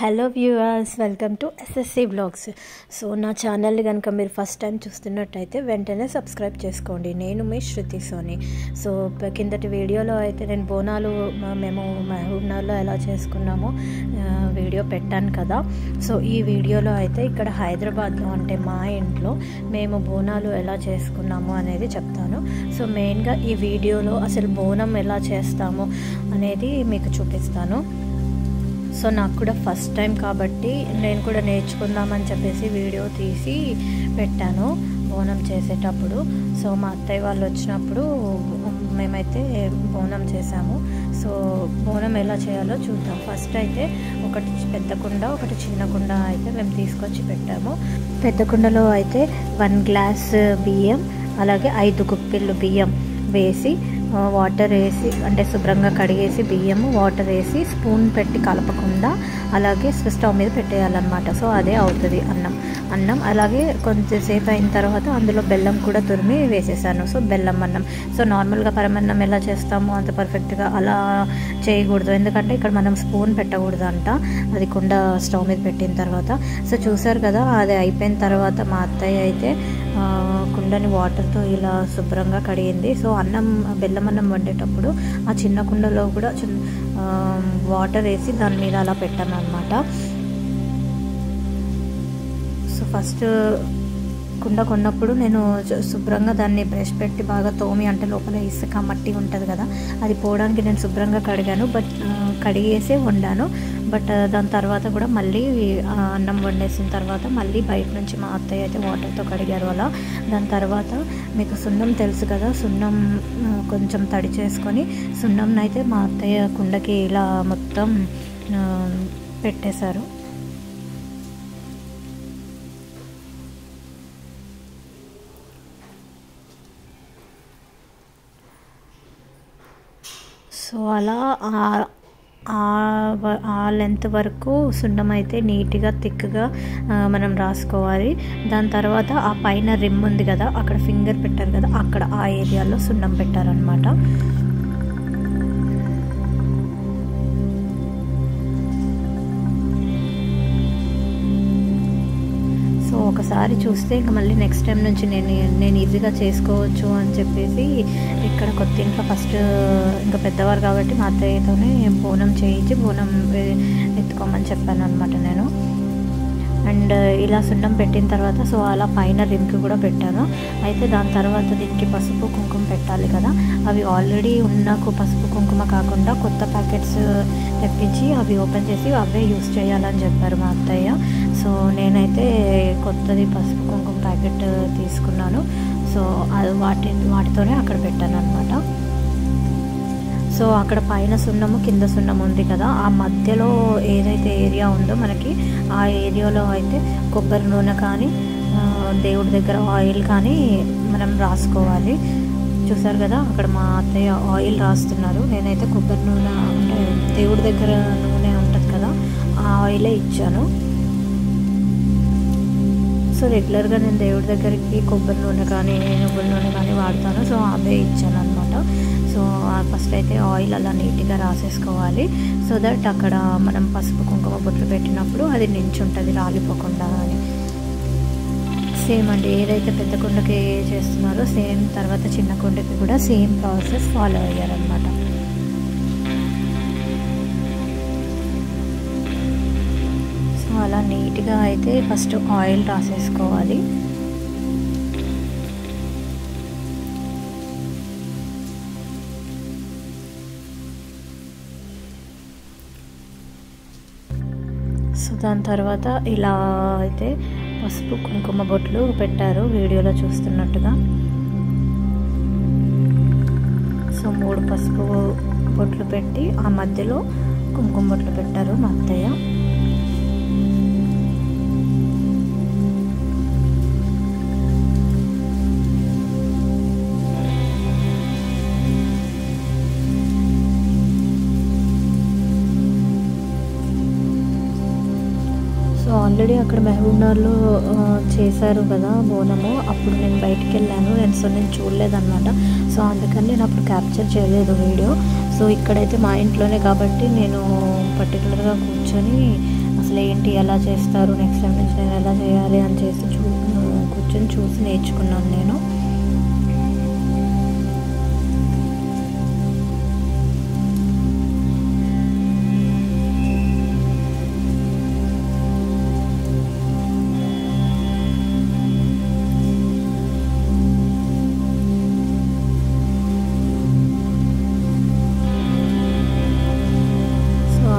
Hello viewers, welcome to SSC blogs. So నా ఛానల్ని కనుక మీరు ఫస్ట్ టైం చూస్తున్నట్టయితే వెంటనే సబ్స్క్రైబ్ చేసుకోండి. నేను మీ శృతి సోని. సో కిందటి వీడియోలో అయితే నేను బోనాలు మేము మహబూబ్నగర్లో ఎలా చేసుకున్నామో వీడియో పెట్టాను కదా. సో ఈ వీడియోలో అయితే ఇక్కడ హైదరాబాద్లో అంటే మా ఇంట్లో మేము బోనాలు ఎలా చేసుకున్నాము అనేది చెప్తాను. సో మెయిన్గా ఈ వీడియోలో అసలు బోనం ఎలా చేస్తాము అనేది మీకు చూపిస్తాను. సో నాకు కూడా ఫస్ట్ టైం కాబట్టి నేను కూడా నేర్చుకుందామని చెప్పేసి వీడియో తీసి పెట్టాను బోనం చేసేటప్పుడు. సో మా అత్తయ్య వాళ్ళు వచ్చినప్పుడు మేమైతే బోనం చేసాము. సో బోనం ఎలా చేయాలో చూద్దాం. ఫస్ట్ అయితే ఒకటి పెద్ద కుండ, ఒకటి చిన్న కుండ అయితే మేము తీసుకొచ్చి పెట్టాము. పెద్ద కుండలో అయితే 1 గ్లాస్ బియ్యం, అలాగే 5 గుప్పిళ్ళు బియ్యం వేసి వాటర్ వేసి అంటే శుభ్రంగా కడిగేసి బియ్యము వాటర్ వేసి స్పూన్ పెట్టి కలపకుండా అలాగే స్టవ్ మీద పెట్టేయాలన్నమాట. సో అదే అవుతుంది అన్నం. అలాగే కొంచెంసేపు అయిన తర్వాత అందులో బెల్లం కూడా తురిమి వేసేసాను. సో బెల్లం అన్నం. సో నార్మల్గా పరమన్నం ఎలా చేస్తామో అంత పర్ఫెక్ట్గా అలా చేయకూడదు, ఎందుకంటే ఇక్కడ మనం స్పూన్ పెట్టకూడదు అంట అది కుండ స్టవ్ మీద పెట్టిన తర్వాత. సో చూసారు కదా, అది అయిపోయిన తర్వాత మా అత్తయ్య అయితే కుండని వాటర్తో ఇలా శుభ్రంగా కడిగింది. సో బెల్లం అన్నం వండేటప్పుడు ఆ చిన్న కుండలో కూడా వాటర్ వేసి దాని మీద అలా పెట్టాను అనమాట. సో ఫస్ట్ కుండ కొన్నప్పుడు నేను శుభ్రంగా దాన్ని బ్రష్ పెట్టి బాగా తోమి, అంటే లోపల ఇసుక మట్టి ఉంటుంది కదా, అది పోవడానికి నేను శుభ్రంగా కడిగాను. బట్ కడిగేసే వండాను. బట్ దాని తర్వాత కూడా మళ్ళీ అన్నం వండేసిన తర్వాత మళ్ళీ బయట నుంచి మా అత్తయ్య అయితే వాటర్తో కడిగారు అలా. దాని తర్వాత మీకు సున్నం తెలుసు కదా, సున్నం కొంచెం తడి చేసుకొని సున్నంని అయితే మా అత్తయ్య కుండకి ఇలా మొత్తం పెట్టేశారు. సో అలా ఆ లెంత్ వరకు సున్నం అయితే నీట్గా థిక్గా మనం రాసుకోవాలి. దాని తర్వాత ఆ పైన రిమ్ ఉంది కదా, అక్కడ ఫింగర్ పెట్టారు కదా, అక్కడ ఆ ఏరియాలో సున్నం పెట్టారనమాట. ఒకసారి చూస్తే ఇంకా మళ్ళీ నెక్స్ట్ టైం నుంచి నేను ఈజీగా చేసుకోవచ్చు అని చెప్పేసి ఇక్కడ కొత్త ఇంట్లో ఫస్ట్ ఇంకా పెద్దవారు కాబట్టి మా అత్తయ్యతోనే బోనం చేయించి బోనం ఎత్తుకోమని చెప్పాను అనమాట నేను. అండ్ ఇలా సున్నం పెట్టిన తర్వాత సో అలా పైన రిమ్కి కూడా పెట్టాను. అయితే దాని తర్వాత దీనికి పసుపు కుంకుమ పెట్టాలి కదా, అవి ఆల్రెడీ ఉన్న పసుపు కుంకుమ కాకుండా కొత్త ప్యాకెట్స్ తెప్పించి అవి ఓపెన్ చేసి అవే యూస్ చేయాలని చెప్పారు మా అత్తయ్య. సో నేనైతే కొత్తది పసుపు కుంకుమ ప్యాకెట్ తీసుకున్నాను. సో అది వాటితోనే అక్కడ పెట్టాను అనమాట. సో అక్కడ పైన సున్నము కింద సున్నం ఉంది కదా, ఆ మధ్యలో ఏదైతే ఏరియా ఉందో మనకి ఆ ఏరియాలో అయితే కొబ్బరి నూనె కానీ దేవుడి దగ్గర ఆయిల్ కానీ మనం రాసుకోవాలి. చూసారు కదా, అక్కడ మా అత్తయ్య ఆయిల్ రాస్తున్నారు. నేనైతే కొబ్బరి నూనె అంటే దేవుడి దగ్గర నూనె ఉంటుంది కదా, ఆ ఆయిలే ఇచ్చాను. సో రెగ్యులర్గా నేను దేవుడి దగ్గరికి కొబ్బరి నూనె కానీ నువ్వుల నూనె కానీ వాడతాను. సో అవే ఇచ్చాను అనమాట. సో ఫస్ట్ అయితే ఆయిల్ అలా నీట్గా రాసేసుకోవాలి. సో దట్ అక్కడ మనం పసుపు కుంకుమ బొట్లు పెట్టినప్పుడు అది నించుంటుంది రాలిపోకుండా అని. సేమ్ అండి, ఏదైతే పెద్ద కుండకి చేస్తున్నారో సేమ్ తర్వాత చిన్న కుండకి కూడా సేమ్ ప్రాసెస్ ఫాలో అయ్యారనమాట. సో అలా నీట్గా అయితే ఫస్ట్ ఆయిల్ రాసేసుకోవాలి. సో దాని తర్వాత ఇలా అయితే పసుపు కుంకుమ బొట్లు పెట్టారు వీడియోలో చూస్తున్నట్టుగా. సో 3 పసుపు బొట్లు పెట్టి ఆ మధ్యలో కుంకుమ బొట్లు పెట్టారు మా అత్తయ్య. సో ఆల్రెడీ అక్కడ మహబూబ్నగర్లో చేశారు కదా బోనము, అప్పుడు నేను బయటికి వెళ్ళాను. నేను చూడలేదన్నమాట. సో అందుకని నేను అప్పుడు క్యాప్చర్ చేయలేదు వీడియో. సో ఇక్కడైతే మా ఇంట్లోనే కాబట్టి నేను పర్టికులర్గా కూర్చొని అసలు ఏంటి ఎలా చేస్తారు, నెక్స్ట్ టైం నుంచి నేను ఎలా చేయాలి అని చేసి కూర్చొని చూసి నేర్చుకున్నాను నేను.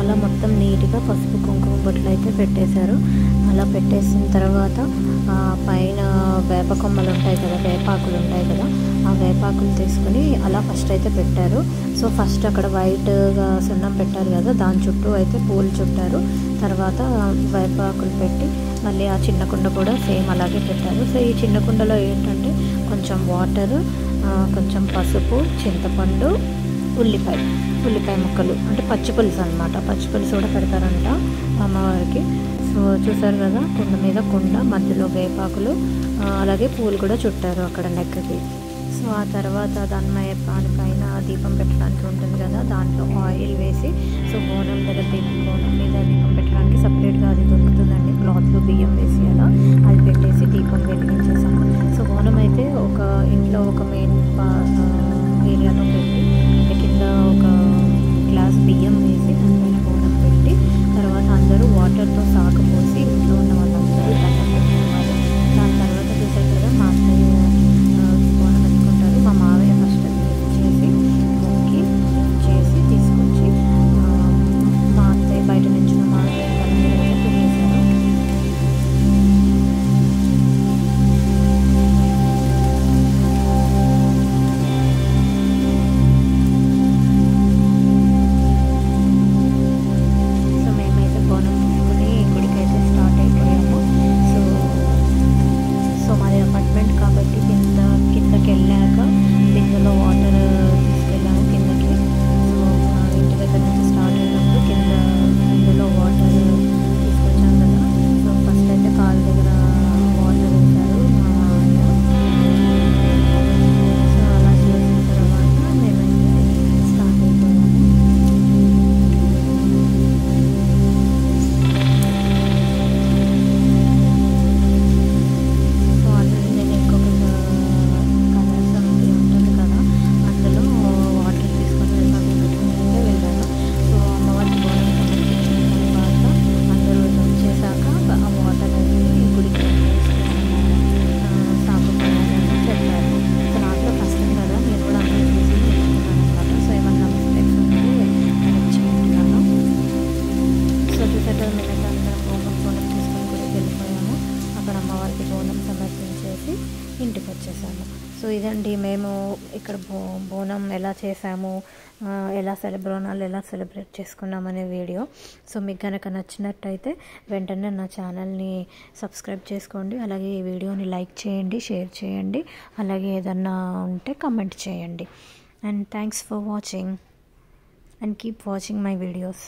అలా మొత్తం నీట్గా పసుపు కుంకుమ బొట్లు అయితే పెట్టేశారు. అలా పెట్టేసిన తర్వాత పైన వేప కొమ్మలు ఉంటాయి కదా, వేపాకులు ఉంటాయి కదా, ఆ వేపాకులు తీసుకుని అలా ఫస్ట్ అయితే పెట్టారు. సో ఫస్ట్ అక్కడ వైట్గా సున్నం పెట్టారు కదా, దాని చుట్టూ అయితే పూలు చుట్టారు. తర్వాత వేపాకులు పెట్టి మళ్ళీ ఆ చిన్న కుండ కూడా సేమ్ అలాగే పెట్టారు. సో ఈ చిన్న కుండలో ఏంటంటే కొంచెం వాటర్, కొంచెం పసుపు, చింతపండు, ఉల్లిపాయ ముక్కలు అంటే పచ్చి పులుసు అనమాట. పచ్చి పులుసు కూడా పెడతారంట అమ్మవారికి. సో చూసారు కదా, కుండ మీద కుండ, మధ్యలో వేపాకులు, అలాగే పూలు కూడా చుట్టారు అక్కడ నెక్కకి. సో ఆ తర్వాత దానిపైన దీపం పెట్టడానికి ఉంటుంది కదా, దాంట్లో ఆయిల్ వేసి, సో బోనం మీద దీపం పెట్టడానికి సపరేట్గా అది దొరుకుతుందండి, క్లాత్లో బియ్యం వేసి అలా అది పెట్టేసి దీపం వెలిగించేసాము. సో బోనం అయితే ఒక ఇంట్లో ఒక మెయిన్ ఏరియాలో పెట్టి కింద ఒక గ్లాస్ బియ్యం వేసి దానిపైన బోనం పెట్టి తర్వాత అందరూ వాటర్తో సాకపోసి ఇంట్లో ఉన్న వాళ్ళందరూ దండం పెట్టుకోవాలి. దాని తర్వాత చూసారు కదా, మా అత్తయ్య బోనం ఎత్తుకుంటారు. మా మావయ్య ఫస్ట్ చేసి మొక్కి చేసి తీసుకొచ్చి మా అత్తయ్య బయట నుంచి మా మావయ్య పెట్టేశారు. ఇంటికి వచ్చేసాము. సో ఇదండి మేము ఇక్కడ బోనం ఎలా చేసాము, బోనాలు ఎలా సెలబ్రేట్ చేసుకున్నామనే వీడియో. సో మీకు కనుక నచ్చినట్టయితే వెంటనే నా ఛానల్ని సబ్స్క్రైబ్ చేసుకోండి. అలాగే ఈ వీడియోని లైక్ చేయండి, షేర్ చేయండి, అలాగే ఏదన్నా ఉంటే కమెంట్ చేయండి. And thanks for watching and keep watching my videos.